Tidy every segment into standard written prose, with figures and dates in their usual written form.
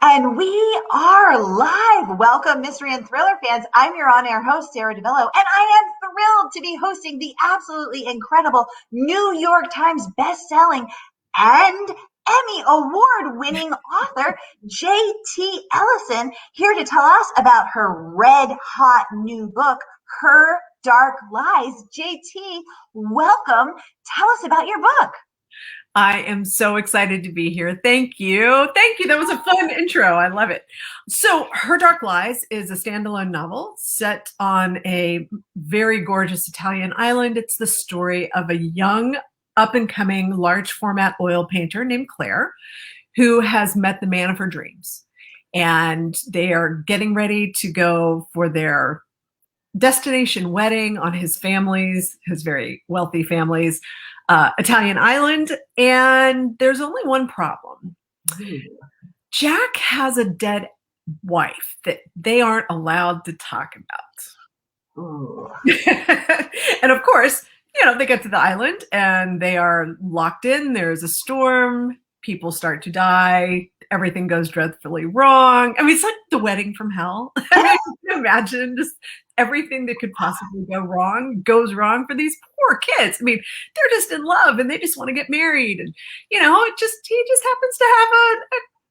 And we are live. Welcome, mystery and thriller fans. I'm your on-air host, Sara DiVello, and I am thrilled to be hosting the absolutely incredible New York Times best-selling and Emmy-award winning author, J.T. Ellison, here to tell us about her red-hot new book, Her Dark Lies. J.T., welcome. Tell us about your book. I am so excited to be here. Thank you. Thank you. That was a fun intro. I love it. So Her Dark Lies is a standalone novel set on a very gorgeous Italian island. It's the story of a young, up-and-coming, large format oil painter named Claire, who has met the man of her dreams. And they are getting ready to go for their destination wedding on his very wealthy family's Italian island, and there's only one problem. Jack has a dead wife that they aren't allowed to talk about. And of course, they get to the island and they are locked in. There's a storm. People start to die. Everything goes dreadfully wrong. I mean, it's like the wedding from hell. I mean, imagine just everything that could possibly go wrong goes wrong for these poor kids. I mean, they're just in love and they just want to get married. And, he just happens to have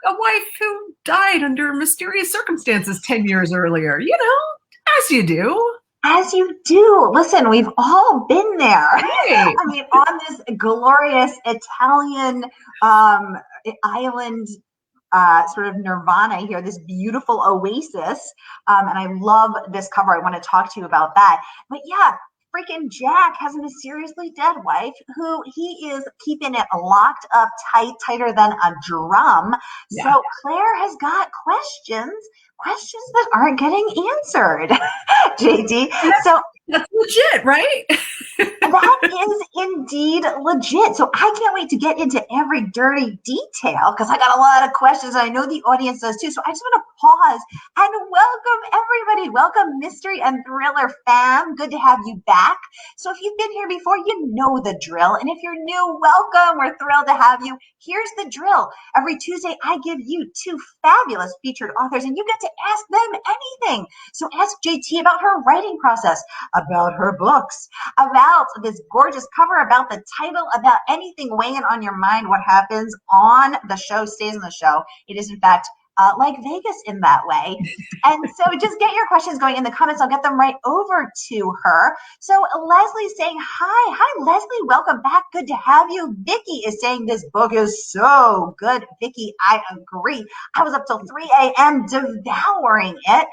a wife who died under mysterious circumstances 10 years earlier, as you do. As you do. Listen, we've all been there. Right. I mean, on this glorious Italian island sort of nirvana here, this beautiful oasis. And I love this cover. I want to talk to you about that. But yeah, freaking Jack has a mysteriously dead wife who he is keeping it locked up tight, tighter than a drum. Yeah. So Claire has got questions that aren't getting answered, JD. So that's legit, right? That is indeed legit. So I can't wait to get into every dirty detail because I got a lot of questions. And I know the audience does too. So I just want to pause and welcome everybody. Welcome, mystery and thriller fam. Good to have you back. So if you've been here before, you know the drill. And if you're new, welcome. We're thrilled to have you. Here's the drill. Every Tuesday, I give you two fabulous featured authors and you get to ask them anything. So ask JT about her writing process, about her books, about this gorgeous cover, about the title, about anything weighing on your mind. What happens on the show stays on the show. It is, in fact, like Vegas in that way. And so just get your questions going in the comments. I'll get them right over to her. So Leslie's saying, hi. Hi, Leslie. Welcome back. Good to have you. Vicky is saying this book is so good. Vicky, I agree. I was up till 3 a.m. devouring it.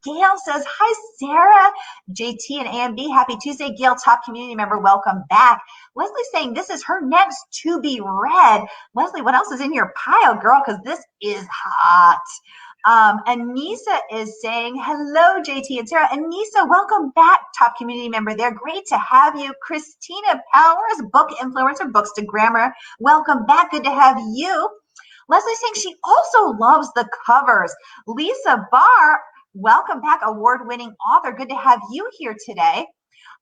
Gail says, hi, Sarah. JT and AMB, happy Tuesday. Gail, top community member, welcome back. Leslie's saying this is her next to be read. Leslie, what else is in your pile, girl? Because this is hot. Anissa is saying, hello, JT and Sarah. Anissa, welcome back, top community member there. Great to have you. Christina Powers, book influencer, books to grammar. Welcome back. Good to have you. Leslie's saying she also loves the covers. Lisa Barr, welcome back, award-winning author. Good to have you here today.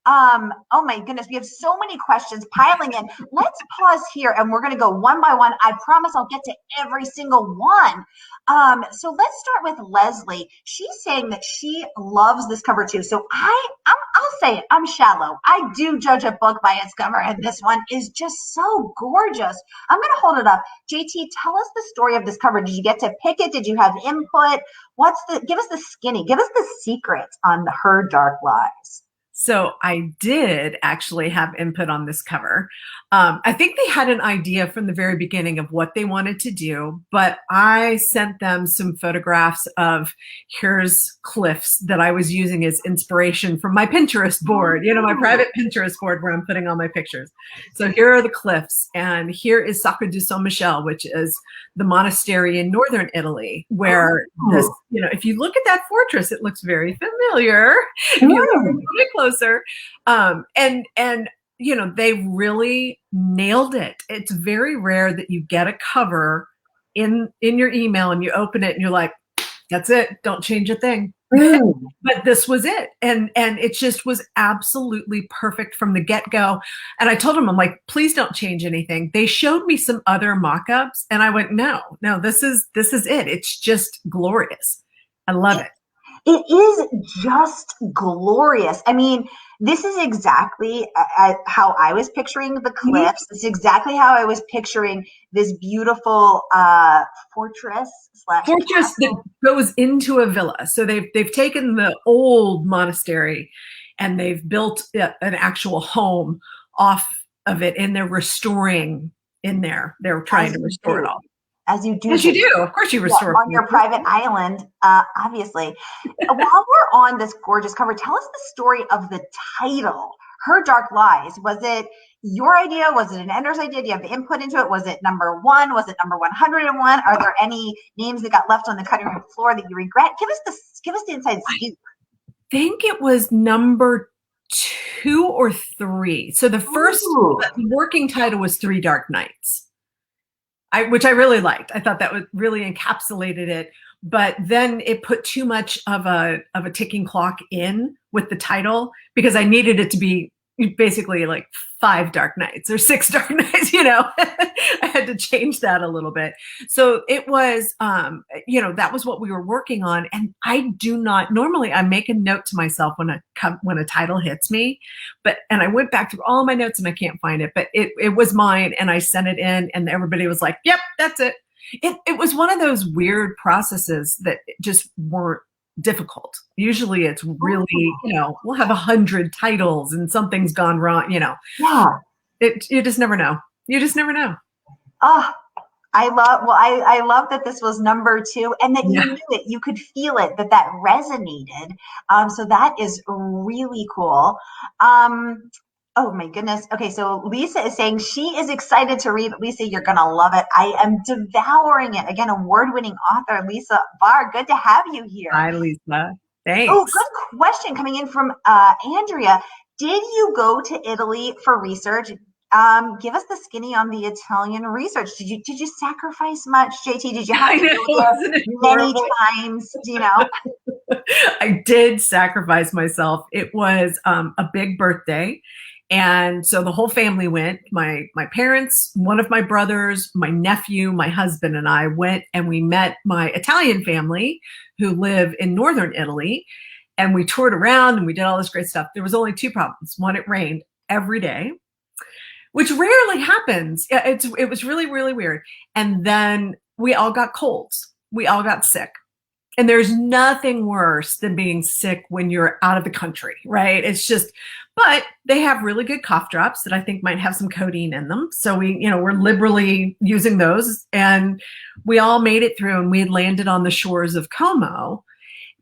Oh my goodness, we have so many questions piling in. Let's pause here and we're going to go one by one. I promise I'll get to every single one. So let's start with Leslie. She's saying that she loves this cover too. So I'll say it, I'm shallow. I do judge a book by its cover, and this one is just so gorgeous. I'm going to hold it up. JT, tell us the story of this cover. Did you get to pick it? Did you have input? Give us the skinny, give us the secret on Her Dark Lies. So I did actually have input on this cover. I think they had an idea from the very beginning of what they wanted to do, but I sent them some photographs of here's cliffs that I was using as inspiration from my Pinterest board, my private Pinterest board where I'm putting all my pictures. So here are the cliffs, and here is Sacre du Saint Michel, which is the monastery in northern Italy, where this, if you look at that fortress, it looks very familiar. If you look a little bit closer, and they really nailed it. It's very rare that you get a cover in your email and you open it and you're like, that's it, don't change a thing. Mm. But this was it. And it just was absolutely perfect from the get-go. And I told them, I'm like, please don't change anything. They showed me some other mock-ups and I went, no, this is it. It's just glorious. I love it. It is just glorious. I mean, this is exactly how I was picturing the cliffs. It's exactly how I was picturing this beautiful fortress Fortress that goes into a villa. So they've taken the old monastery and they've built an actual home off of it, and they're restoring in there. They're trying to restore it all. As you do. As you do. Of course you restore. On your private island, obviously. While we're on this gorgeous cover, tell us the story of the title, Her Dark Lies. Was it your idea? Was it an editor's idea? Do you have input into it? Was it number 1? Was it number 101? Are there any names that got left on the cutting room floor that you regret? Give us the inside scoop. I think it was number 2 or 3. So the first working title was 3 Dark Nights. Which I really liked. I thought that really encapsulated it. But then it put too much of a ticking clock in with the title, because I needed it to be basically like 5 Dark Nights or 6 Dark Nights, I had to change that a little bit. So it was, that was what we were working on. And normally I make a note to myself when a title hits me, and I went back through all my notes and I can't find it, but it was mine, and I sent it in and everybody was like, yep, that's it. It was one of those weird processes that just weren't difficult. Usually it's really, we'll have 100 titles and something's gone wrong, Yeah. You just never know. You just never know. Oh, I love that this was number 2 and that you knew it. You could feel it, that resonated. So that is really cool. Oh my goodness. Okay, so Lisa is saying she is excited to read. Lisa, you're going to love it. I am devouring it. Again, award-winning author Lisa Barr. Good to have you here. Hi, Lisa. Thanks. Oh, good question coming in from Andrea. Did you go to Italy for research? Give us the skinny on the Italian research. Did you sacrifice much, JT? Did you have to go there many times? I did sacrifice myself. It was a big birthday. And so the whole family went, my parents, one of my brothers, my nephew, my husband, and I went, and we met my Italian family who live in northern Italy. And we toured around and we did all this great stuff. There was only 2 problems. One, it rained every day, which rarely happens. It was really, really weird. And then we all got colds. We all got sick. And there's nothing worse than being sick when you're out of the country, right? It's just, but they have really good cough drops that I think might have some codeine in them. So we're liberally using those, and we all made it through, and we had landed on the shores of Como.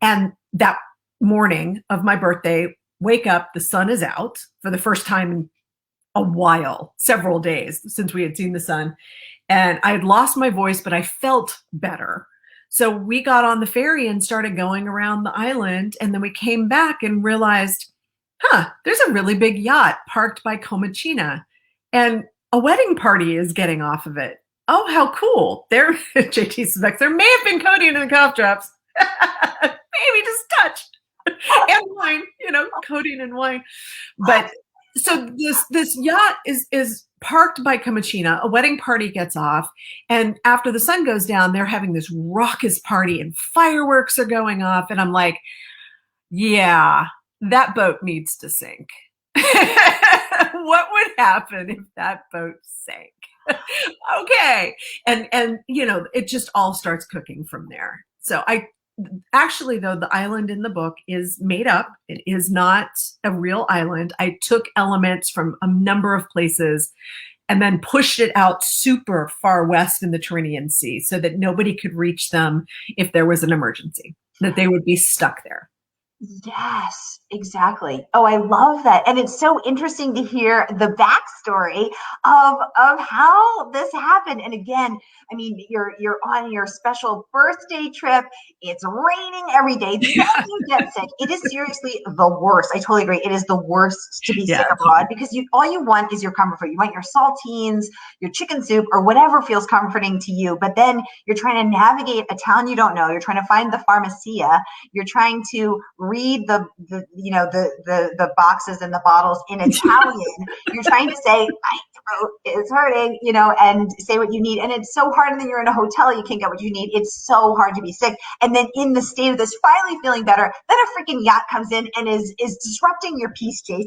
And that morning of my birthday, wake up, the sun is out for the first time in a while, several days since we had seen the sun. And I had lost my voice, but I felt better. So we got on the ferry and started going around the island. And then we came back and realized, there's a really big yacht parked by Comacina, and a wedding party is getting off of it. Oh, how cool. There, JT suspects there may have been codeine in the cough drops. Maybe just touch. And wine, codeine and wine. But so this yacht is parked by Comacina. A wedding party gets off, and after the sun goes down, they're having this raucous party and fireworks are going off. And I'm like, yeah, that boat needs to sink. What would happen if that boat sank? Okay. And it just all starts cooking from there. So actually, though, the island in the book is made up. It is not a real island. I took elements from a number of places and then pushed it out super far west in the Tyrrhenian Sea so that nobody could reach them if there was an emergency, that they would be stuck there. Yes, exactly. Oh, I love that. And it's so interesting to hear the backstory of how this happened. And again, I mean, you're on your special birthday trip. It's raining every day. Then you get sick. It is seriously the worst. I totally agree. It is the worst to be sick Yeah. abroad because you all you want is your comfort food. You want your saltines, your chicken soup, or whatever feels comforting to you. But then you're trying to navigate a town you don't know. You're trying to find the pharmacia. You're trying to read the boxes and the bottles in Italian. You're trying to say my throat is hurting, and say what you need. And it's so hard. And then you're in a hotel, you can't get what you need. It's so hard to be sick. And then in the state of this, finally feeling better, then a freaking yacht comes in and is disrupting your peace, JT.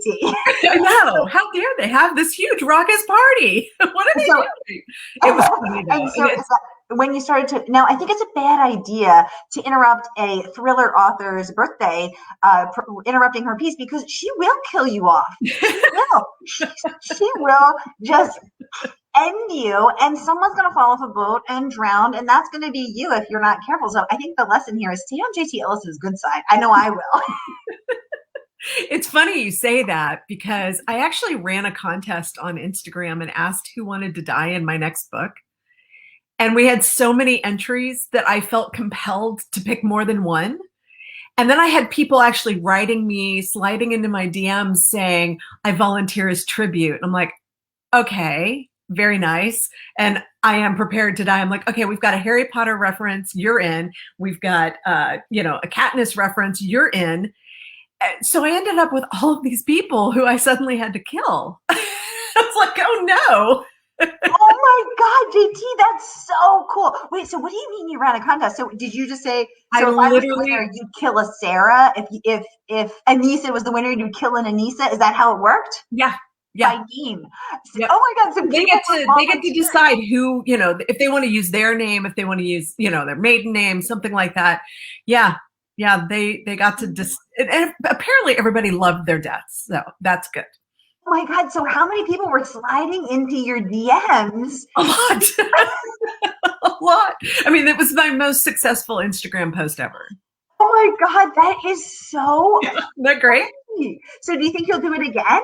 I know. How dare they have this huge raucous party? What are they doing? It was funny though. And so when you started to, now I think it's a bad idea to interrupt a thriller author's birthday, interrupting her piece, because she will kill you off. She will just end you, and someone's going to fall off a boat and drown, and that's going to be you if you're not careful. So I think the lesson here is stay on JT Ellison's good side. I know I will. It's funny you say that because I actually ran a contest on Instagram and asked who wanted to die in my next book. And we had so many entries that I felt compelled to pick more than one. And then I had people actually writing me, sliding into my DMs saying, I volunteer as tribute. I'm like, okay, very nice. And I am prepared to die. I'm like, okay, we've got a Harry Potter reference, you're in. We've got, a Katniss reference, you're in. So I ended up with all of these people who I suddenly had to kill. I was like, oh no. Oh my God, JT, that's so cool. Wait, so what do you mean you ran a contest? So did you just say, so if I was the winner, you'd kill a Sarah? If Anissa was the winner, you'd kill an Anissa? Is that how it worked? Yeah. By name. Yep. Oh my God. So they get to decide who, if they want to use their name, if they want to use, their maiden name, something like that. Yeah. Yeah. They got to and apparently everybody loved their deaths. So that's good. Oh my God. So how many people were sliding into your DMs? A lot. A lot. I mean, it was my most successful Instagram post ever. Oh my God. That is so Isn't that great? Funny. So do you think you'll do it again?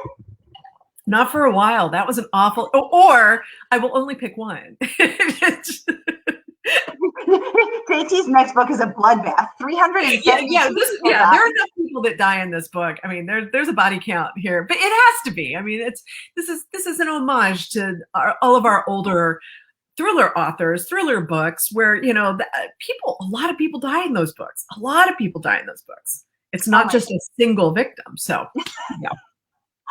Not for a while. That was an awful, or I will only pick one. JT's next book is a bloodbath. 370. Yeah, there are enough people that die in this book. I mean, there's a body count here, but it has to be. I mean, this is an homage to all of our older thriller authors, thriller books, where a lot of people die in those books. A lot of people die in those books. It's not just a single victim. So, yeah.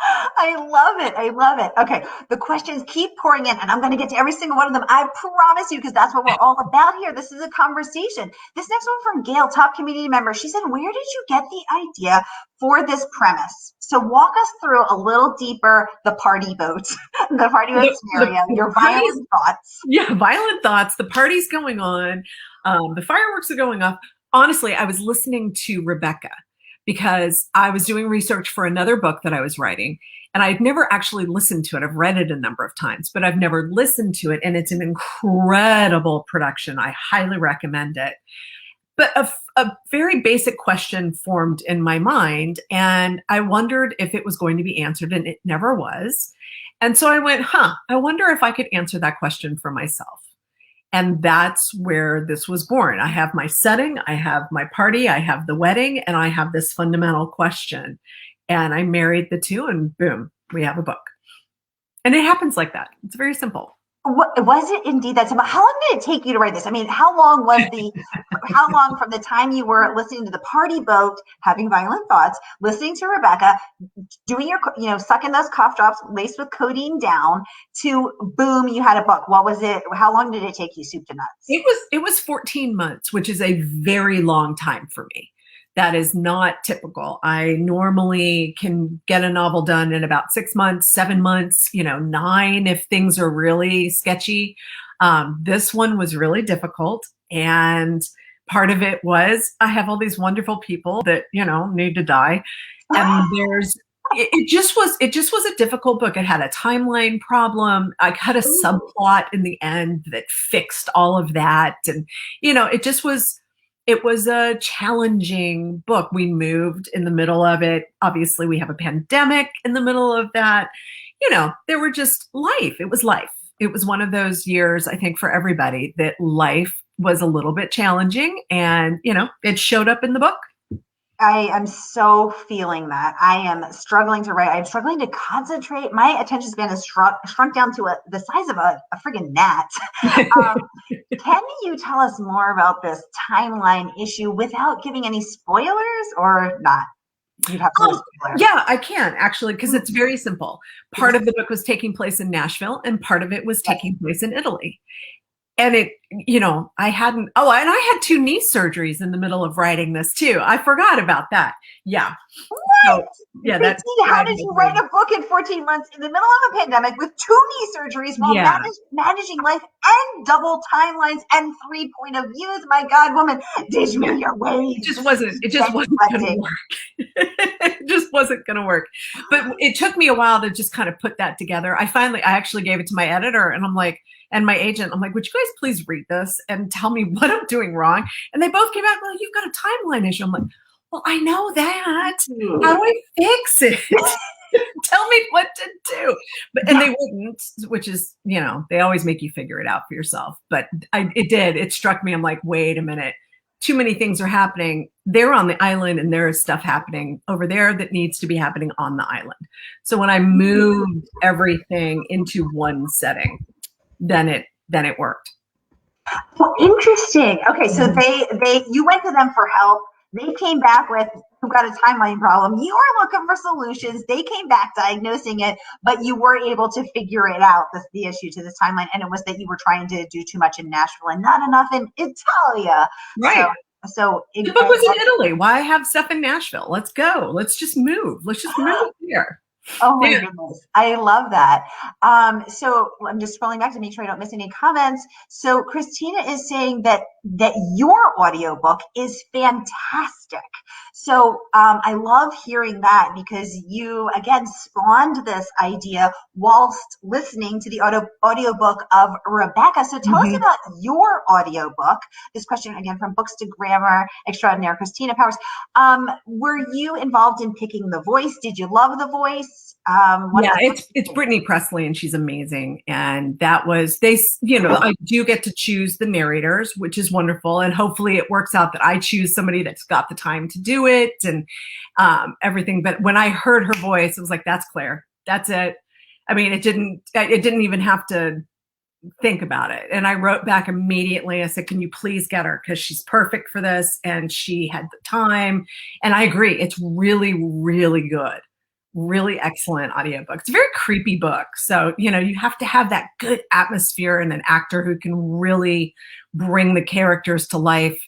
I love it. I love it. Okay. The questions keep pouring in, and I'm going to get to every single one of them. I promise you, because that's what we're all about here. This is a conversation. This next one from Gail, top community member. She said, where did you get the idea for this premise? So walk us through a little deeper the party boat, the party boat scenario, your violent thoughts. Yeah, violent thoughts. The party's going on. The fireworks are going off. Honestly, I was listening to Rebecca, because I was doing research for another book that I was writing, and I'd never actually listened to it. I've read it a number of times, but I've never listened to it, and it's an incredible production. I highly recommend it. But a very basic question formed in my mind, and I wondered if it was going to be answered, and it never was. And so I went, I wonder if I could answer that question for myself. And that's where this was born. I have my setting, I have my party, I have the wedding, and I have this fundamental question. And I married the two, and boom, we have a book. And it happens like that. It's very simple. Was it indeed that simple? How long did it take you to write this? I mean, how long from the time you were listening to the party boat, having violent thoughts, listening to Rebecca, doing your, sucking those cough drops laced with codeine down, to boom, you had a book? What was it? How long did it take you, soup to nuts? It was 14 months, which is a very long time for me. That is not typical. I normally can get a novel done in about 6 months, 7 months, 9 if things are really sketchy. This one was really difficult. And part of it was I have all these wonderful people that, need to die. And it just was a difficult book. It had a timeline problem. I had a subplot in the end that fixed all of that. And, it It was a challenging book. We moved in the middle of it. Obviously, we have a pandemic in the middle of that. There were just life. It was life. It was one of those years, I think, for everybody that life was a little bit challenging, and, it showed up in the book. I am so feeling that. I am struggling to write. I'm struggling to concentrate. My attention span is shrunk down to the size of a friggin' gnat. Can you tell us more about this timeline issue without giving any spoilers, or not? You'd have to yeah, I can actually, because it's very simple. Part of the book was taking place in Nashville, and part of it was taking place in Italy. And I hadn't, and I had 2 knee surgeries in the middle of writing this too. I forgot about that. Yeah. What? So, yeah. That's how did you write a book in 14 months in the middle of a pandemic with 2 knee surgeries while managing life and double timelines and 3 point of views? My God, woman, did you your way? It just wasn't going to work. It just wasn't going to work. But it took me a while to just kind of put that together. I actually gave it to my editor, and I'm like, and my agent, I'm like, would you guys please read this and tell me what I'm doing wrong? And they both came out, well, you've got a timeline issue. I'm like, well, I know that. How do I fix it? Tell me what to do. And they wouldn't, which is, they always make you figure it out for yourself. But it did. It struck me. I'm like, wait a minute. Too many things are happening. They're on the island, and there is stuff happening over there that needs to be happening on the island. So when I moved everything into one setting, then it worked. Oh, interesting. Okay, so you went to them for help. They came back with, you've got a timeline problem. You were looking for solutions. They came back diagnosing it, but you were able to figure it out, the issue to this timeline. And it was that you were trying to do too much in Nashville and not enough in Italia. Right. So the book was in Italy. Why have stuff in Nashville? Let's go. Let's just move. Let's just move here. Oh my goodness. I love that. So I'm just scrolling back to make sure I don't miss any comments. So Christina is saying that your audiobook is fantastic. So I love hearing that, because you again spawned this idea whilst listening to the audiobook of Rebecca. So tell us about your audiobook. This question again from Books to Grammar Extraordinaire, Christina Powers. Were you involved in picking the voice? Did you love the voice? It's Brittany Presley, and she's amazing. And that was, I do get to choose the narrators, which is wonderful. And hopefully it works out that I choose somebody that's got the time to do it and everything. But when I heard her voice, it was like, that's Claire. That's it. I mean, it didn't even have to think about it. And I wrote back immediately. I said, can you please get her? Because she's perfect for this. And she had the time. And I agree. It's really, really good. Really excellent audiobook. It's a very creepy book. So, you have to have that good atmosphere and an actor who can really bring the characters to life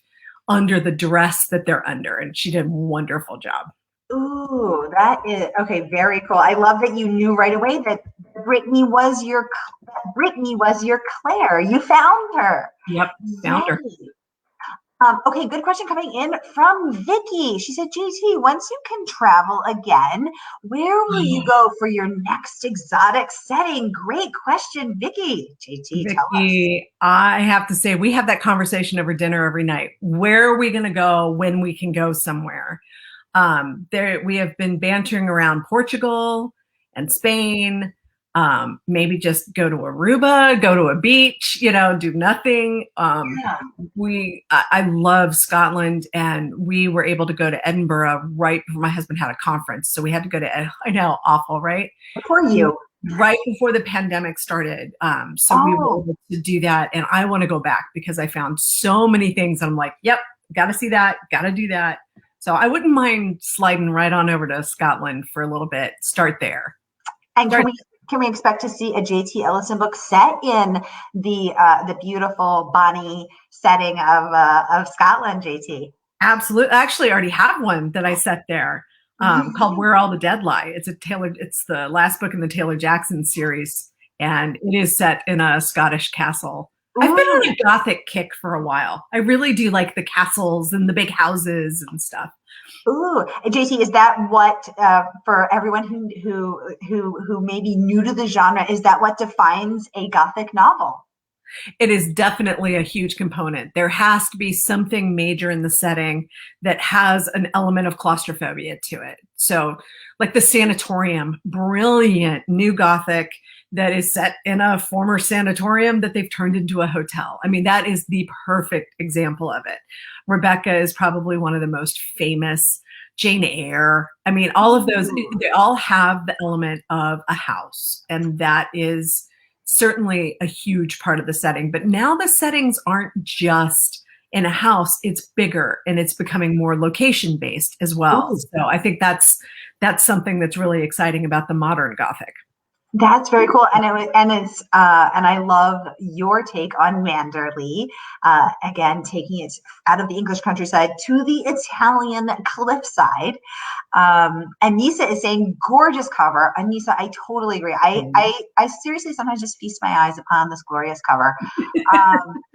under the duress that they're under. And she did a wonderful job. Ooh, that is okay. Very cool. I love that you knew right away that Brittany was your Claire. You found her. Yep, found her. Okay, good question coming in from Vicky. She said, JT, once you can travel again, where will you go for your next exotic setting? Great question, Vicky. JT, tell us. I have to say, we have that conversation over dinner every night. Where are we going to go when we can go somewhere? We have been bantering around Portugal and Spain. Maybe just go to Aruba, go to a beach, do nothing. I love Scotland, and we were able to go to Edinburgh right before my husband had a conference. So we had to go to, I know, awful, right? For you. Right before the pandemic started. We were able to do that. And I want to go back because I found so many things. I'm like, yep, got to see that, got to do that. So I wouldn't mind sliding right on over to Scotland for a little bit. Start there. And can we expect to see a JT Ellison book set in the beautiful Bonnie setting of Scotland, JT? Absolutely. I actually already have one that I set there called Where All the Dead Lie. It's the last book in the Taylor Jackson series, and it is set in a Scottish castle. Ooh. I've been on a Gothic kick for a while. I really do like the castles and the big houses and stuff. Ooh, JT, is that what for everyone who may be new to the genre? Is that what defines a Gothic novel? It is definitely a huge component. There has to be something major in the setting that has an element of claustrophobia to it. So, like the sanatorium, brilliant new Gothic that is set in a former sanatorium that they've turned into a hotel. I mean, that is the perfect example of it. Rebecca is probably one of the most famous. Jane Eyre. I mean, all of those, they all have the element of a house, and that is certainly a huge part of the setting. But now the settings aren't just in a house, it's bigger and it's becoming more location based as well. Ooh. So I think that's something that's really exciting about the modern Gothic. That's very cool, and I love your take on Manderley. Again, taking it out of the English countryside to the Italian cliffside. Anissa is saying, gorgeous cover. Anissa, I totally agree. I seriously sometimes just feast my eyes upon this glorious cover.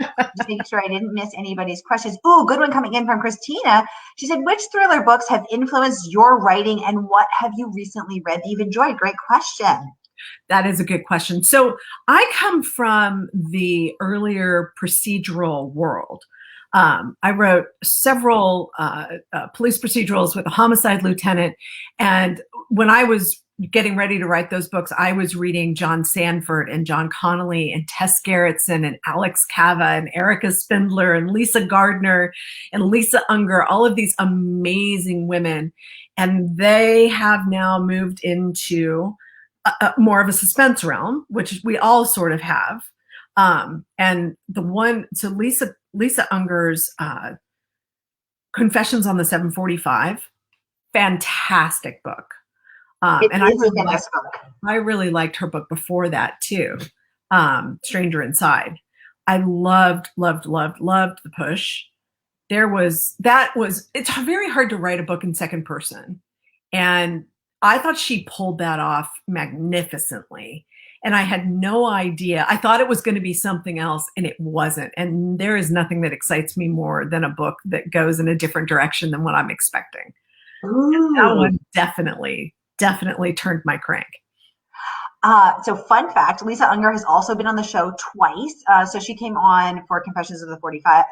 Just making sure I didn't miss anybody's questions. Ooh, good one coming in from Christina. She said, which thriller books have influenced your writing, and what have you recently read that you've enjoyed? Great question. That is a good question. So I come from the earlier procedural world. I wrote several police procedurals with a homicide lieutenant. And when I was getting ready to write those books, I was reading John Sanford and John Connolly and Tess Gerritsen and Alex Cava and Erica Spindler and Lisa Gardner and Lisa Unger, all of these amazing women. And they have now moved into more of a suspense realm, which we all sort of have. And the one, so Lisa Unger's Confessions on the 745, fantastic book. And I really liked her book before that too, Stranger Inside. I loved The Push. It's very hard to write a book in second person. And I thought she pulled that off magnificently. And I had no idea. I thought it was going to be something else, and it wasn't. And there is nothing that excites me more than a book that goes in a different direction than what I'm expecting. That one definitely turned my crank. So fun fact, Lisa Unger has also been on the show twice. So she came on for Confessions of the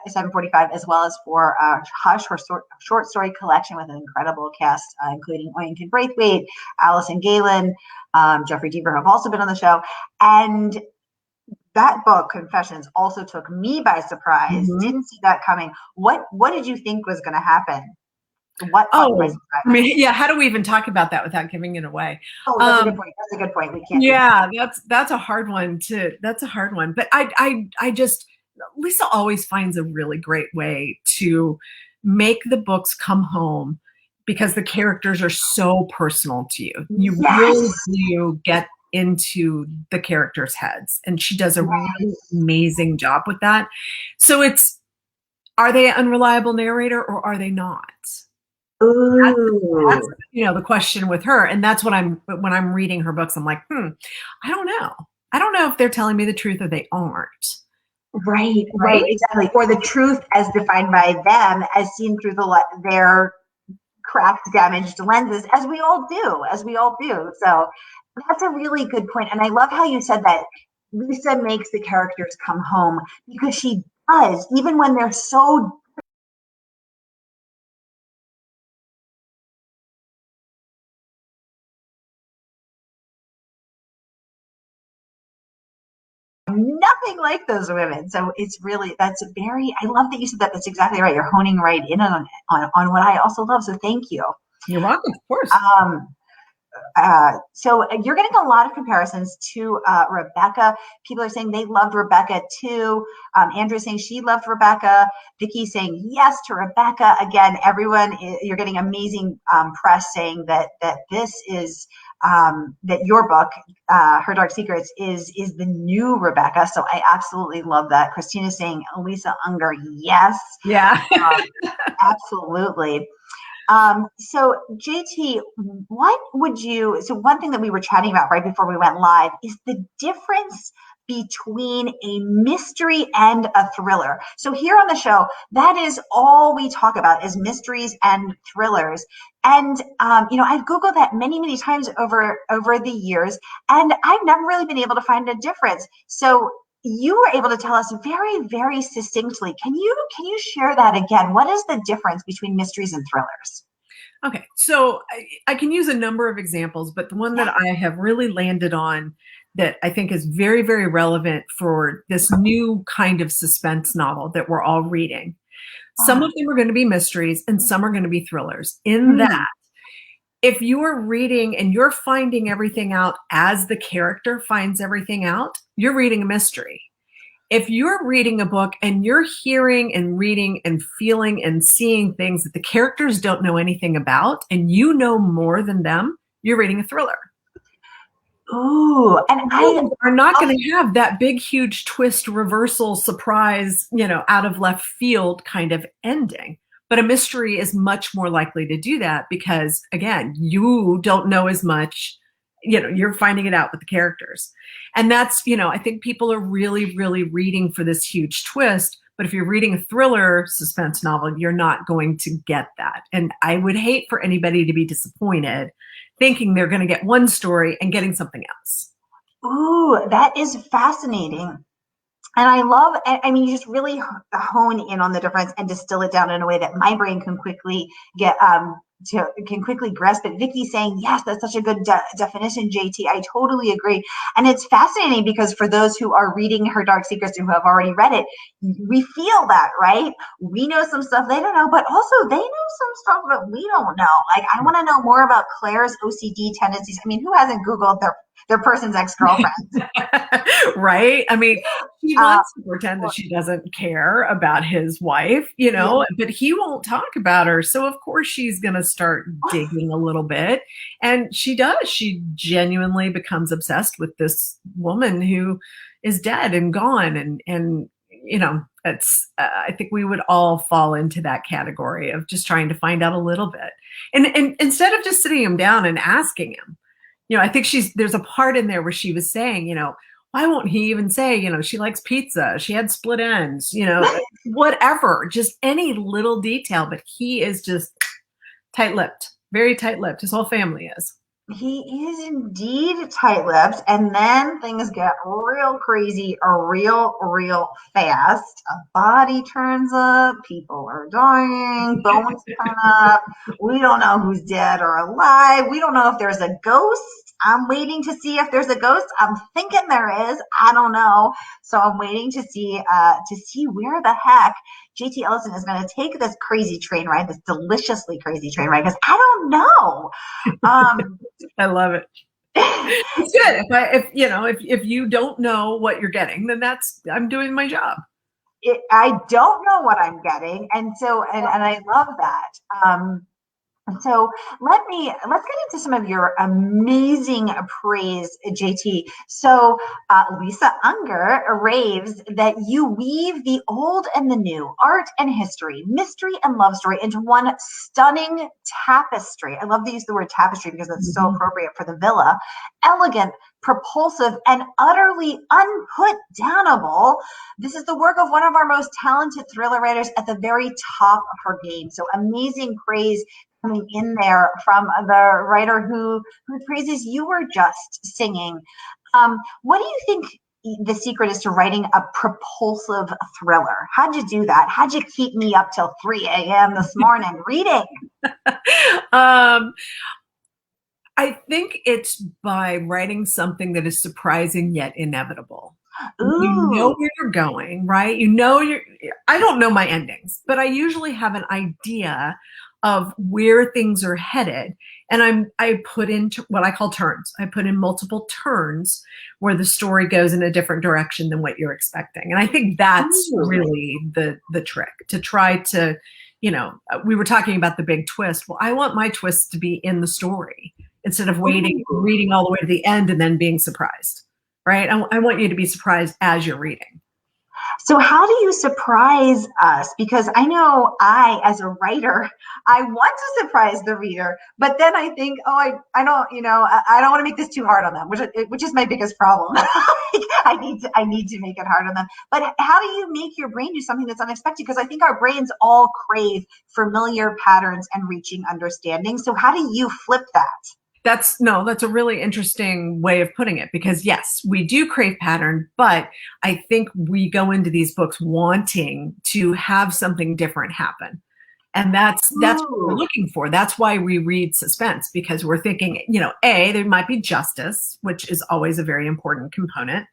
745, as well as for Hush, her short story collection with an incredible cast, including Oyenkin Braithwaite, Allison Galen, Jeffrey Deaver have also been on the show. And that book, Confessions, also took me by surprise. Mm-hmm. Didn't see that coming. What did you think was going to happen? I mean, yeah. How do we even talk about that without giving it away? Oh, that's a good point. That's a good point. We can't. Yeah, that's a hard one That's a hard one. But I just, Lisa always finds a really great way to make the books come home because the characters are so personal to you. You really do get into the characters' heads, and she does a really amazing job with that. So are they an unreliable narrator or are they not? That's the question with her. And that's what when I'm reading her books, I'm like, I don't know. I don't know if they're telling me the truth or they aren't. Right, exactly. Or the truth as defined by them, as seen through their cracked, damaged lenses, as we all do. So that's a really good point. And I love how you said that Lisa makes the characters come home, because she does, even when they're so nothing like those women. So it's really, I love that you said that. That's exactly right. You're honing right in on what I also love. So thank you. You're welcome, of course. So you're getting a lot of comparisons to Rebecca. People are saying they loved Rebecca too. Andrew's saying she loved Rebecca. Vicky's saying yes to Rebecca. Again, you're getting amazing press saying that this is that your book, Her Dark Secrets, is the new Rebecca. So I absolutely love that. Christina's saying Lisa Unger, yes. Yeah. Absolutely. So JT, one thing that we were chatting about right before we went live is the difference between a mystery and a thriller. So here on the show, that is all we talk about, is mysteries and thrillers. And, I've Googled that many, many times over the years, and I've never really been able to find a difference. So you were able to tell us very, very succinctly. Can you share that again? What is the difference between mysteries and thrillers? Okay, so I can use a number of examples, but the one that Yeah. I have really landed on that I think is very, very relevant for this new kind of suspense novel that we're all reading. Some Ah, of them are going to be mysteries and some are going to be thrillers. In that, mm. if you are reading and you're finding everything out as the character finds everything out, you're reading a mystery. If you're reading a book and you're hearing and reading and feeling and seeing things that the characters don't know anything about and you know more than them, you're reading a thriller. Ooh, and Thrillers are not going to have that big, huge twist, reversal, surprise, out of left field kind of ending. But a mystery is much more likely to do that because, again, you don't know as much. You're finding it out with the characters. And that's, I think people are really, really reading for this huge twist. But if you're reading a thriller suspense novel, you're not going to get that. And I would hate for anybody to be disappointed thinking they're going to get one story and getting something else. ooh, that is fascinating. And I love, I mean, you just really hone in on the difference and distill it down in a way that my brain can quickly can quickly grasp it. Vicky's saying, yes, that's such a good definition, JT. I totally agree. And it's fascinating because for those who are reading Her Dark Secrets and who have already read it, we feel that, right? We know some stuff they don't know, but also they know some stuff that we don't know. Like, I want to know more about Claire's OCD tendencies. I mean, who hasn't Googled their person's ex-girlfriend? Right? I mean, he Uh, wants to pretend that she doesn't care about his wife, yeah. but he won't talk about her. So, of course, she's going to start digging a little bit. And she does. She genuinely becomes obsessed with this woman who is dead and gone. And it's, I think we would all fall into that category of just trying to find out a little bit. And instead of just sitting him down and asking him, I think there's a part in there where she was saying, why won't he even say, she likes pizza, she had split ends, whatever, just any little detail. But he is just tight-lipped, very tight-lipped. His whole family is. He is indeed tight-lipped, and then things get real crazy, real fast. A body turns up, people are dying, bones turn up. We don't know who's dead or alive. We don't know if there's a ghost. I'm waiting to see if there's a ghost. I'm thinking there is. I don't know. So I'm waiting to see where the heck JT Ellison is going to take this crazy train ride, this deliciously crazy train ride, because I don't know. I love it. It's good. If you don't know what you're getting, then I'm doing my job. I don't know what I'm getting, and I love that. So let's get into some of your amazing praise, JT. So Lisa Unger raves that you weave the old and the new, art and history, mystery and love story into one stunning tapestry. I love to use the word tapestry because it's so appropriate for the villa. Elegant, propulsive, and utterly unputdownable. This is the work of one of our most talented thriller writers at the very top of her game. So amazing praise coming in there from the writer whose praises you were just singing. What do you think the secret is to writing a propulsive thriller? How'd you do that? How'd you keep me up till 3 a.m. this morning reading? I think it's by writing something that is surprising yet inevitable. You know Ooh. where you're going, right? I don't know my endings, but I usually have an idea of where things are headed. And I put in what I call turns. I put in multiple turns where the story goes in a different direction than what you're expecting. And I think that's really the trick, to try to, we were talking about the big twist. Well, I want my twist to be in the story instead of reading all the way to the end and then being surprised, right? I want you to be surprised as you're reading. So how do you surprise us? Because I know as a writer, I want to surprise the reader, but then I think, I don't want to make this too hard on them, which is my biggest problem. I need to make it hard on them. But how do you make your brain do something that's unexpected? Because I think our brains all crave familiar patterns and reaching understanding. So how do you flip that? That's a really interesting way of putting it, because yes, we do crave pattern, but I think we go into these books wanting to have something different happen. And that's what we're looking for. That's why we read suspense, because we're thinking, A, there might be justice, which is always a very important component,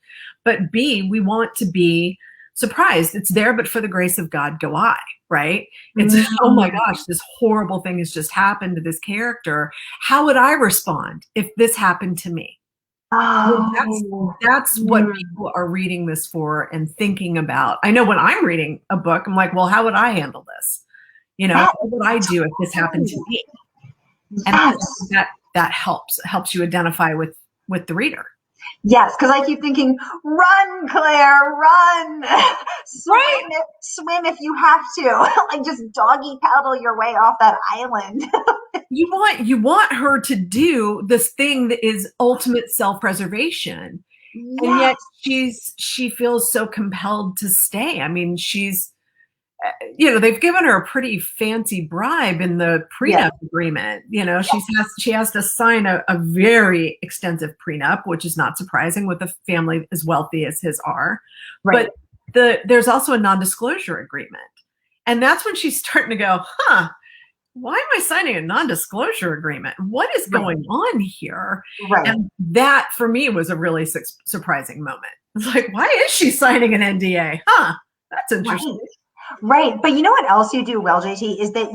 but B, we want to be surprised. It's there, but for the grace of God go I, right? It's, oh my gosh, this horrible thing has just happened to this character. How would I respond if this happened to me? That's what people are reading this for and thinking about. I know when I'm reading a book, I'm like, well, how would I handle this? What would I do if this happened to me? And that helps you identify with the reader. Yes, because I keep thinking, run, Claire, run. Swim if you have to. Like, just doggy paddle your way off that island. You want her to do this thing that is ultimate self-preservation. Yes. And yet she feels so compelled to stay. I mean, she's, they've given her a pretty fancy bribe in the prenup agreement. She has to sign a very extensive prenup, which is not surprising with a family as wealthy as his are. Right. But there's also a non-disclosure agreement. And that's when she's starting to go, why am I signing a non-disclosure agreement? What is going on here? Right. And that for me was a really surprising moment. It's like, why is she signing an NDA? That's interesting. Right. But you know what else you do well, JT, is that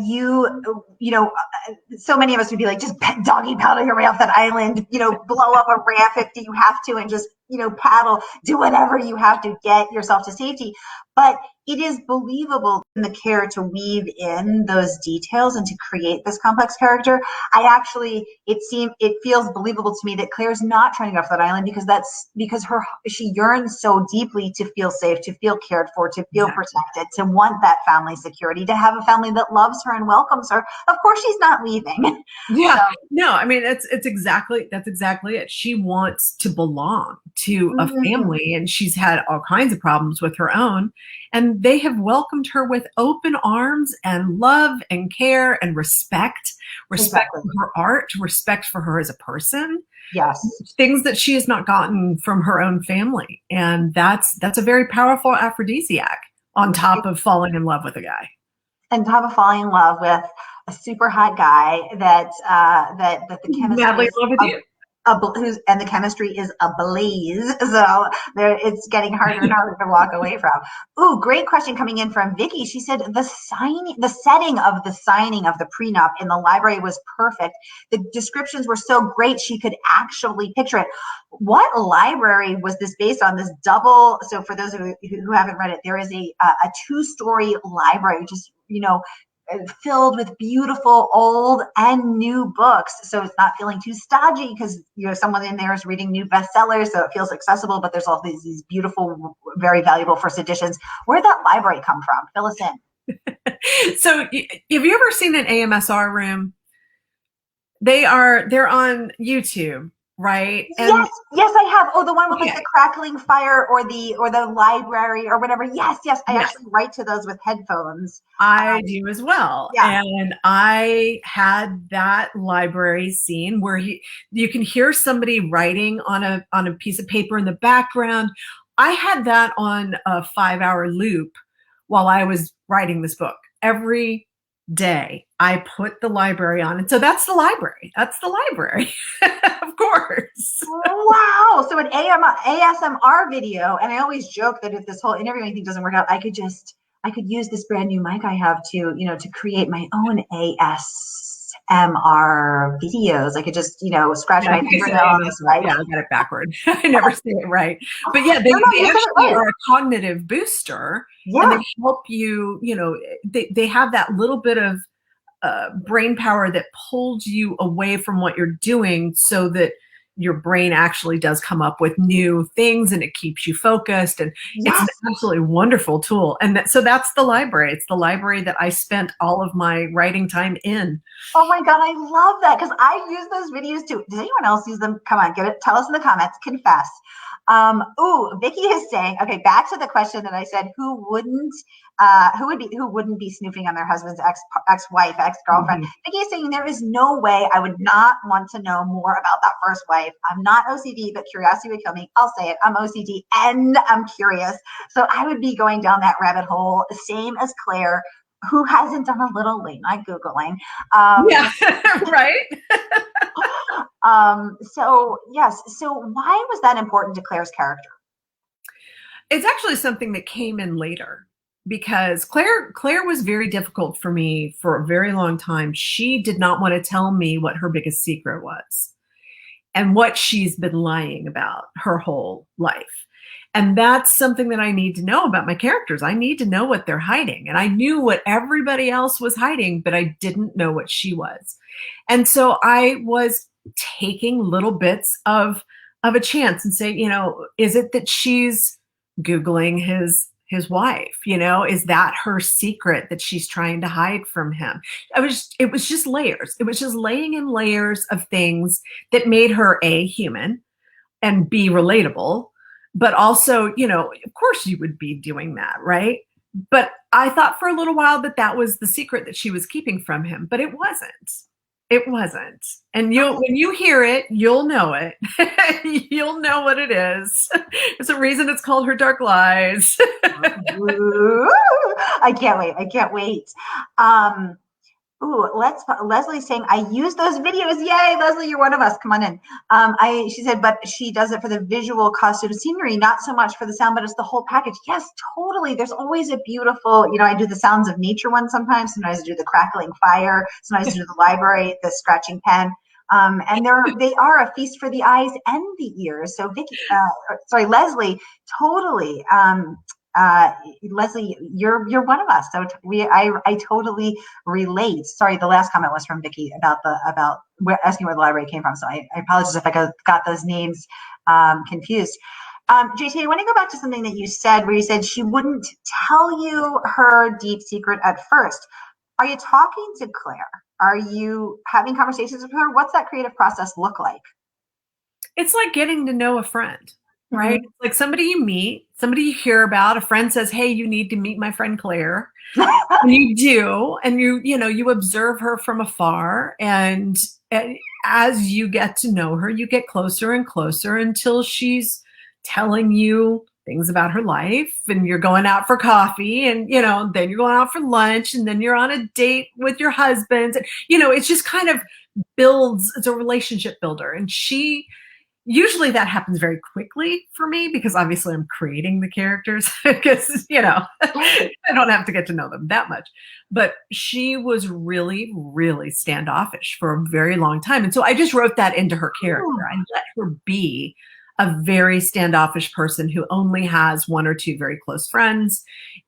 so many of us would be like, just doggy paddle your way off that island, blow up a raft if you have to, and just, paddle, do whatever you have to get yourself to safety. But it is believable in the care to weave in those details and to create this complex character. It feels believable to me that Claire's not trying to get off that island because she yearns so deeply to feel safe, to feel cared for, to feel protected, to want that family security, to have a family that loves her and welcomes her. Of course, she's not leaving. Yeah. So. No, I mean, that's exactly it. She wants to belong to a family, and she's had all kinds of problems with her own. And they have welcomed her with open arms and love and care and respect for her art, respect for her as a person. Yes. Things that she has not gotten from her own family. And that's a very powerful aphrodisiac on top of falling in love with a guy. On top of falling in love with a super hot guy that the chemistry madly in love with you. And the chemistry is ablaze. So it's getting harder and harder to walk away from. Ooh, great question coming in from Vicky. She said the setting of the signing of the prenup in the library was perfect. The descriptions were so great she could actually picture it. What library was this based on? This double. So for those of you who haven't read it, there is a 2-story library, just filled with beautiful old and new books, so it's not feeling too stodgy because someone in there is reading new bestsellers, so it feels accessible, but there's all these beautiful, very valuable first editions. Where'd that library come from? Fill us in. So have you ever seen an AMSR room? They're on YouTube, right? And yes, I have. Oh, the one with like the crackling fire or the library or whatever. Yes. I actually write to those with headphones. I do as well. Yeah. And I had that library scene where you can hear somebody writing on a piece of paper in the background. I had that on a 5-hour loop while I was writing this book. Every day I put the library on, and so that's the library. Of course. Wow. So an ASMR video, and I always joke that if this whole interviewing thing doesn't work out, I could use this brand new mic I have to create my own ASMR videos. I could just scratch my fingernails. Right? Yeah, I got it backward. I never say it right. But yeah, they actually are a cognitive booster. Yeah. And they help you, they have that little bit of brain power that pulls you away from what you're doing so that your brain actually does come up with new things, and it keeps you focused. And it's an absolutely wonderful tool. And so that's the library. It's the library that I spent all of my writing time in. Oh my God, I love that, because I use those videos too. Does anyone else use them? Come on, get it. Tell us in the comments. Confess. Vicky is saying, okay, back to the question that I said, who wouldn't be snooping on their husband's ex-wife, ex-girlfriend? Mhm. Vicky is saying there is no way I would not want to know more about that first wife. I'm not OCD, but curiosity would kill me. I'll say it. I'm OCD and I'm curious. So I would be going down that rabbit hole, same as Claire, who hasn't done a little late night Googling. Yeah, right. So yes. So why was that important to Claire's character? It's actually something that came in later because Claire was very difficult for me for a very long time. She did not want to tell me what her biggest secret was and what she's been lying about her whole life. And that's something that I need to know about my characters. I need to know what they're hiding. And I knew what everybody else was hiding, but I didn't know what she was. And so I was taking little bits of a chance and say, is it that she's Googling his wife? Is that her secret that she's trying to hide from him? It was just layers. It was just laying in layers of things that made her A, human, and B, relatable. But also, of course you would be doing that, right? But I thought for a little while that was the secret that she was keeping from him, but it wasn't. It wasn't. And when you hear it, you'll know it. You'll know what it is. It's a reason it's called Her Dark Lies. I can't wait. I can't wait. Leslie's saying, I use those videos. Yay, Leslie, you're one of us. Come on in. She said, but she does it for the visual costume scenery, not so much for the sound, but it's the whole package. Yes, totally. There's always a beautiful, I do the sounds of nature one sometimes I do the crackling fire, sometimes I do the library, the scratching pen. And they are a feast for the eyes and the ears. So Leslie, totally. Leslie, you're one of us. So I totally relate. Sorry, the last comment was from Vicky about asking where the library came from. So I apologize if I got those names confused. JT, I want to go back to something that you said, where you said she wouldn't tell you her deep secret at first. Are you talking to Claire? Are you having conversations with her? What's that creative process look like? It's like getting to know a friend, right? Mm-hmm. Like somebody you meet, somebody you hear about. A friend says, hey, you need to meet my friend Claire. And you do, and you observe her from afar, and as you get to know her, you get closer and closer until she's telling you things about her life, and you're going out for coffee, and then you're going out for lunch, and then you're on a date with your husband. It's just kind of builds. It's a relationship builder, and usually that happens very quickly for me because obviously I'm creating the characters because, I don't have to get to know them that much. But she was really, really standoffish for a very long time. And so I just wrote that into her character. I let her be a very standoffish person who only has one or two very close friends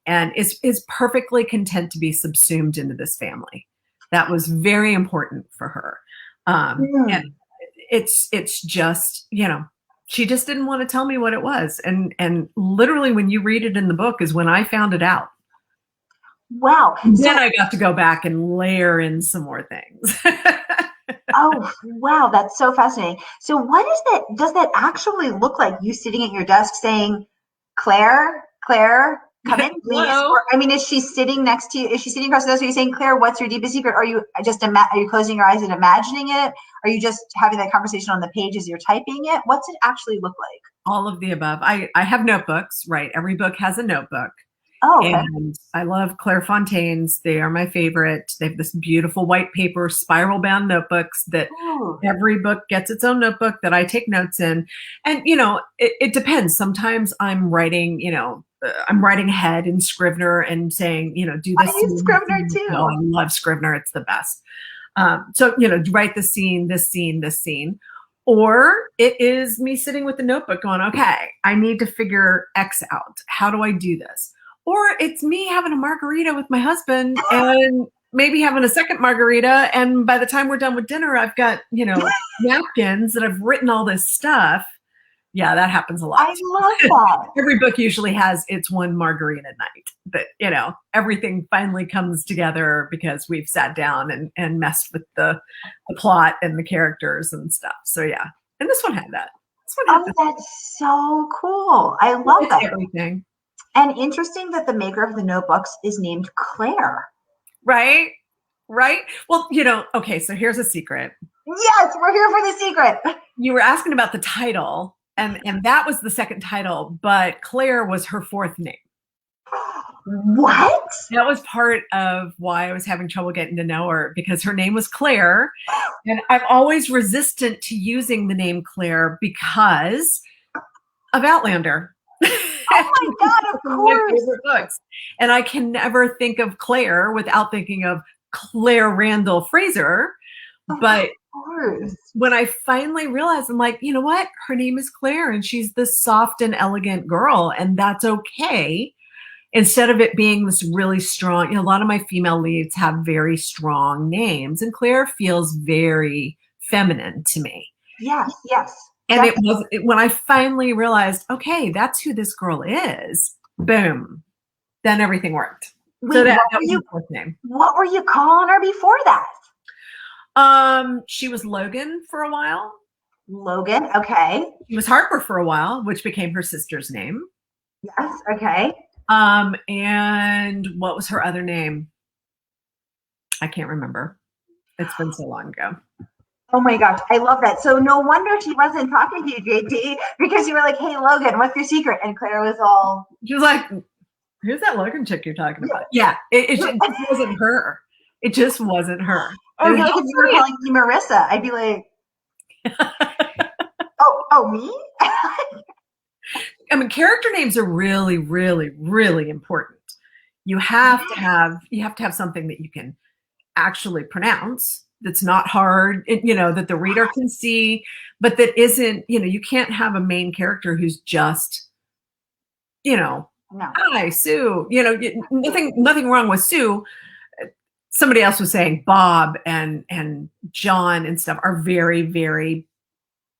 and is perfectly content to be subsumed into this family. That was very important for her. And it's just, she just didn't want to tell me what it was. And literally when you read it in the book is when I found it out. Wow. Then I got to go back and layer in some more things. Oh, wow. That's so fascinating. So what does that actually look like, you sitting at your desk saying, Claire, come in, please? Or, is she sitting next to you? Is she sitting across the desk? Are you saying, Claire, what's your deepest secret? Are you closing your eyes and imagining it? Are you just having that conversation on the page as you're typing it? What's it actually look like? All of the above. I have notebooks, right? Every book has a notebook. Oh, okay. And I love Claire Fontaine's. They are my favorite. They have this beautiful white paper spiral bound notebooks that every book gets its own notebook that I take notes in. And, it depends. Sometimes I'm writing, I'm writing ahead in Scrivener and saying, do this. I use Scrivener too. Oh, I love Scrivener. It's the best. So, write the scene, this scene, this scene. Or it is me sitting with the notebook going, okay, I need to figure X out. How do I do this? Or it's me having a margarita with my husband and maybe having a second margarita. And by the time we're done with dinner, I've got, napkins that I've written all this stuff. Yeah, that happens a lot. I love that. Every book usually has its one margarita night that, everything finally comes together because we've sat down and messed with the plot and the characters and stuff. So yeah. And this one had that. That's what Oh, happens. that's so cool. I love It's that. everything. And interesting that the maker of the notebooks is named Claire. Right? Right? Well, okay, so here's a secret. Yes, we're here for the secret. You were asking about the title, and that was the second title, but Claire was her fourth name. What? That was part of why I was having trouble getting to know her, because her name was Claire. And I'm always resistant to using the name Claire because of Outlander. Oh my God, of One of my course. favorite books. And I can never think of Claire without thinking of Claire Randall Fraser. But when I finally realized, I'm like, you know what? Her name is Claire, and she's this soft and elegant girl, and that's okay. Instead of it being this really strong, a lot of my female leads have very strong names, and Claire feels very feminine to me. Yes, yes. And when I finally realized, okay, that's who this girl is, boom, then everything worked. Wait, so that was her fourth name. What were you calling her before that? She was Logan for a while. Logan, okay. She was Harper for a while, which became her sister's name. Yes, okay. And what was her other name? I can't remember. It's been so long ago. Oh my gosh, I love that. So no wonder she wasn't talking to you, JT, because you were like, hey, Logan, what's your secret? And Claire was all... She was like, who's that Logan chick you're talking about? Yeah, it just wasn't her. It just wasn't her. Oh, like if you were calling me Marissa, I'd be like, oh, me? I mean, character names are really, really, really important. You have to have something that you can actually pronounce, that's not hard, that the reader can see, but that isn't, you can't have a main character who's just, no. Hi, Sue, nothing wrong with Sue. Somebody else was saying Bob and John and stuff are very, very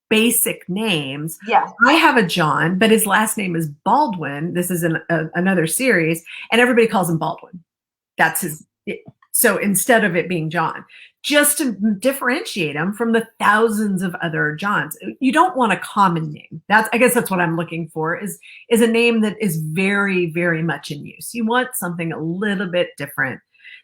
basic names. Yeah. I have a John, but his last name is Baldwin. This is another series, and everybody calls him Baldwin. That's his. So instead of it being John, just to differentiate him from the thousands of other Johns, you don't want a common name. I guess that's what I'm looking for, is a name that is very, very much in use. You want something a little bit different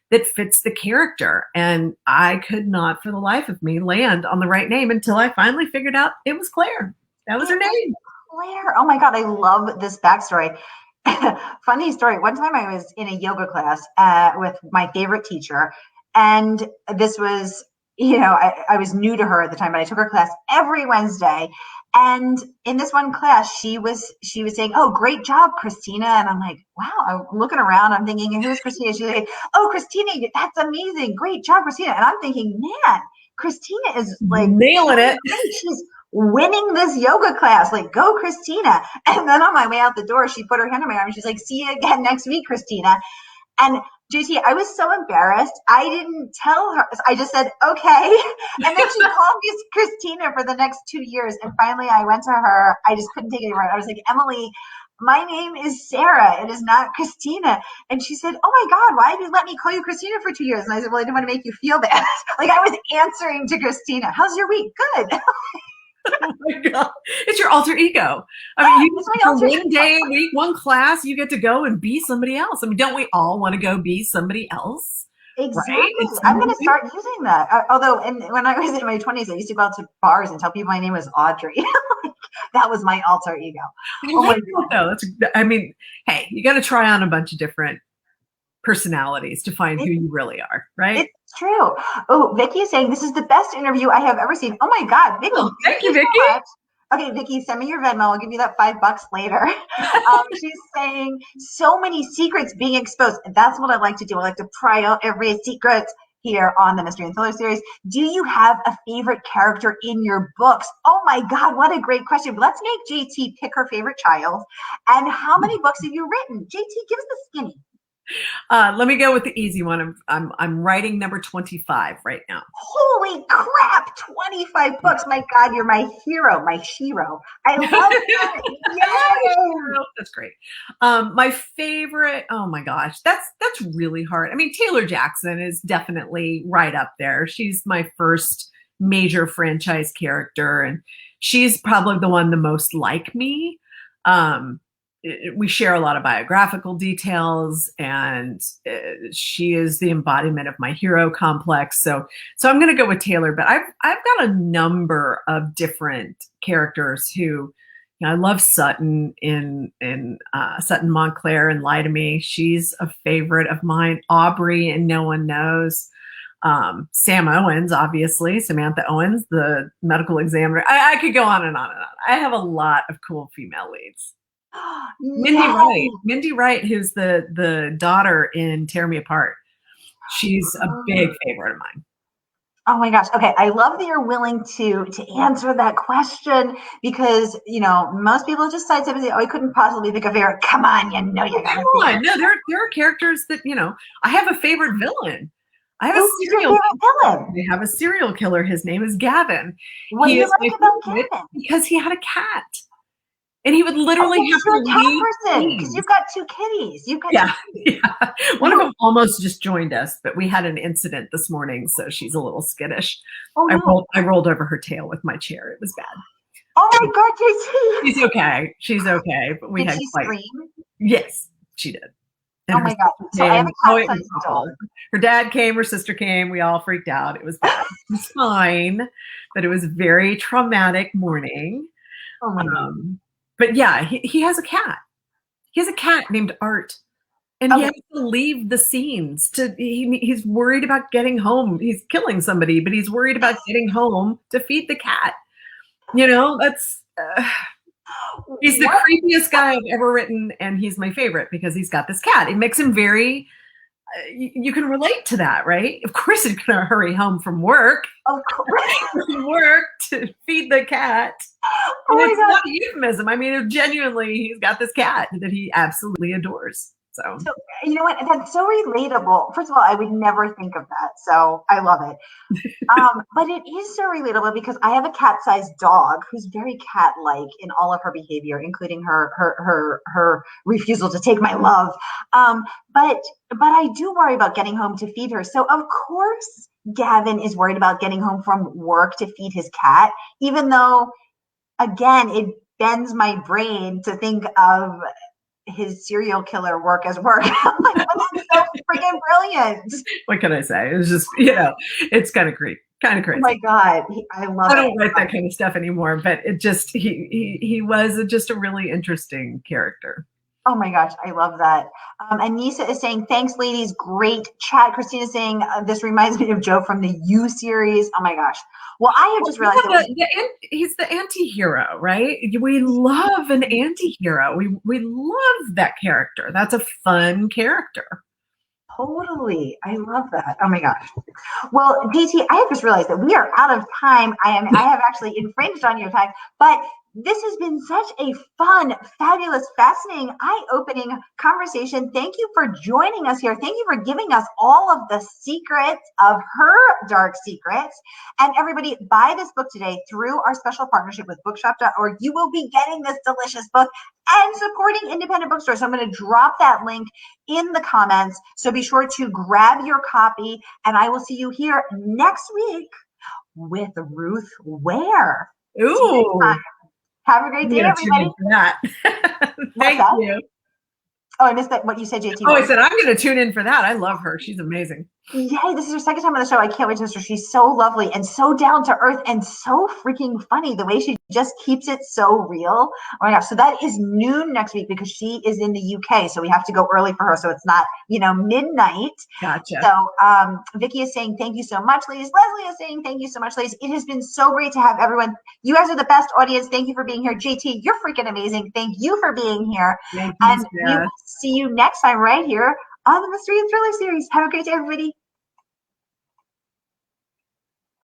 that fits the character. And I could not for the life of me land on the right name until I finally figured out it was Claire. That was her name. Claire. Oh my God, I love this backstory. Funny story. One time I was in a yoga class with my favorite teacher, and this was, I was new to her at the time, but I took her class every Wednesday. And in this one class, she was saying, "Oh, great job, Christina." And I'm like, "Wow!" I'm looking around. I'm thinking, "Who's Christina?" She's like, "Oh, Christina, that's amazing! Great job, Christina." And I'm thinking, "Man, Christina is like nailing it. She's winning this yoga class. Like, go, Christina!" And then on my way out the door, she put her hand on my arm and she's like, "See you again next week, Christina." And JT, I was so embarrassed. I didn't tell her. I just said, "Okay." And then she called me Christina for the next 2 years. And finally I went to her. I just couldn't take it anymore. I was like, "Emily, my name is Sarah. It is not Christina." And she said, "Oh my God, why did you let me call you Christina for 2 years?" And I said, "Well, I didn't want to make you feel bad." Like I was answering to Christina. "How's your week?" "Good." Oh my God. It's your alter ego. I mean, for one day a week, one class, you get to go and be somebody else. I mean, don't we all want to go be somebody else? Exactly. Right? I'm going to start using that. Although, when I was in my 20s, I used to go out to bars and tell people my name was Audrey. That was my alter ego. I like that, though. I mean, hey, you got to try on a bunch of different personalities to find who you really are, right? It's true. Oh, Vicky is saying this is the best interview I have ever seen. Oh my God, Vicky! Oh, thank you, Vicky. So okay, Vicky, send me your Venmo. I'll give you that $5 later. She's saying so many secrets being exposed. And that's what I like to do. I like to pry out every secret here on the Mystery and Thriller series. Do you have a favorite character in your books? Oh my God, what a great question. Let's make JT pick her favorite child. And how many books have you written? JT, give us the skinny. Let me go with the easy one. I'm writing number 25 right now. Holy crap, 25 books. My God, you're my hero, my shiro. I love that. Yay! That's great. My favorite, oh my gosh, that's really hard. I mean, Taylor Jackson is definitely right up there. She's my first major franchise character, and she's probably the one the most like me. We share a lot of biographical details, and she is the embodiment of my hero complex. So I'm going to go with Taylor, but I've got a number of different characters who, I love Sutton in Sutton Montclair and Lie to Me. She's a favorite of mine. Aubrey and No One Knows. Sam Owens, obviously, Samantha Owens, the medical examiner. I could go on and on and on. I have a lot of cool female leads. Mindy Wright, who's the daughter in Tear Me Apart. She's a big favorite of mine. Oh my gosh. Okay. I love that you're willing to answer that question, because, most people just side and say, oh, I couldn't possibly pick a favorite. Come on. You got Come on. No, there are characters that, I have a favorite villain. I have Who's your favorite villain? I have a serial killer. His name is Gavin. What do you like about Gavin? Because he had a cat. And he would literally have to leave. Because you've got two kitties. Yeah. One of them almost just joined us, but we had an incident this morning, so she's a little skittish. Oh, no. I rolled over her tail with my chair. It was bad. Oh my God, JT. She's okay. But we did had she scream? Yes, she did. And oh my God. So I have a cat-sized dog. Her dad came, her sister came. We all freaked out. It was bad. It was fine, but it was a very traumatic morning. Oh my God. But yeah, he has a cat. He has a cat named Art, and he has to leave the scenes. He's worried about getting home. He's killing somebody, but he's worried about getting home to feed the cat. That's he's the creepiest guy I've ever written, and he's my favorite because he's got this cat. It makes him very. You can relate to that, right? Of course, he's going to hurry home from work. Of course, work to feed the cat. Oh my it's God. not a euphemism. I mean, genuinely, he's got this cat that he absolutely adores. So you know what? That's so relatable. First of all, I would never think of that. So I love it. But it is so relatable because I have a cat-sized dog who's very cat-like in all of her behavior, including her refusal to take my love. But I do worry about getting home to feed her. So of course, Gavin is worried about getting home from work to feed his cat, even though, again, it bends my brain to think of his serial killer work as work. I'm like, oh, that's so freaking brilliant. What can I say? It was just, it's kind of crazy. Oh my God. I love it. I don't write that kind of stuff anymore, but it just, he was just a really interesting character. Oh my gosh, I love that. And Nisa is saying, thanks, ladies. Great chat. Christina's saying, this reminds me of Joe from the You series. Oh my gosh. Well, I have just realized he's the anti-hero, right? We love an anti-hero. We love that character. That's a fun character. Totally. I love that. Oh my gosh. Well, DT, I have just realized that we are out of time. I have actually infringed on your time, but this has been such a fun, fabulous, fascinating, eye-opening conversation. Thank you for joining us here. Thank you for giving us all of the secrets of her dark secrets. And everybody, buy this book today through our special partnership with bookshop.org. You will be getting this delicious book and supporting independent bookstores. So I'm going to drop that link in the comments. So be sure to grab your copy, and I will see you here next week with Ruth Ware. Ooh. Have a great day, everybody. Thank you. Oh, I missed that. What you said, JT. Oh, I said I'm going to tune in for that. I love her. She's amazing. Yay, this is her second time on the show. I can't wait to miss her. She's so lovely and so down to earth and so freaking funny. The way she just keeps it so real. Oh my gosh. So that is noon next week because she is in the UK. So we have to go early for her. So it's not, midnight. Gotcha. So Vicky is saying, thank you so much, ladies. Leslie is saying, thank you so much, ladies. It has been so great to have everyone. You guys are the best audience. Thank you for being here. JT, you're freaking amazing. Thank you for being here. Thank you, and we will see you next time right here on the Mystery and Thriller series. Have a great day, everybody.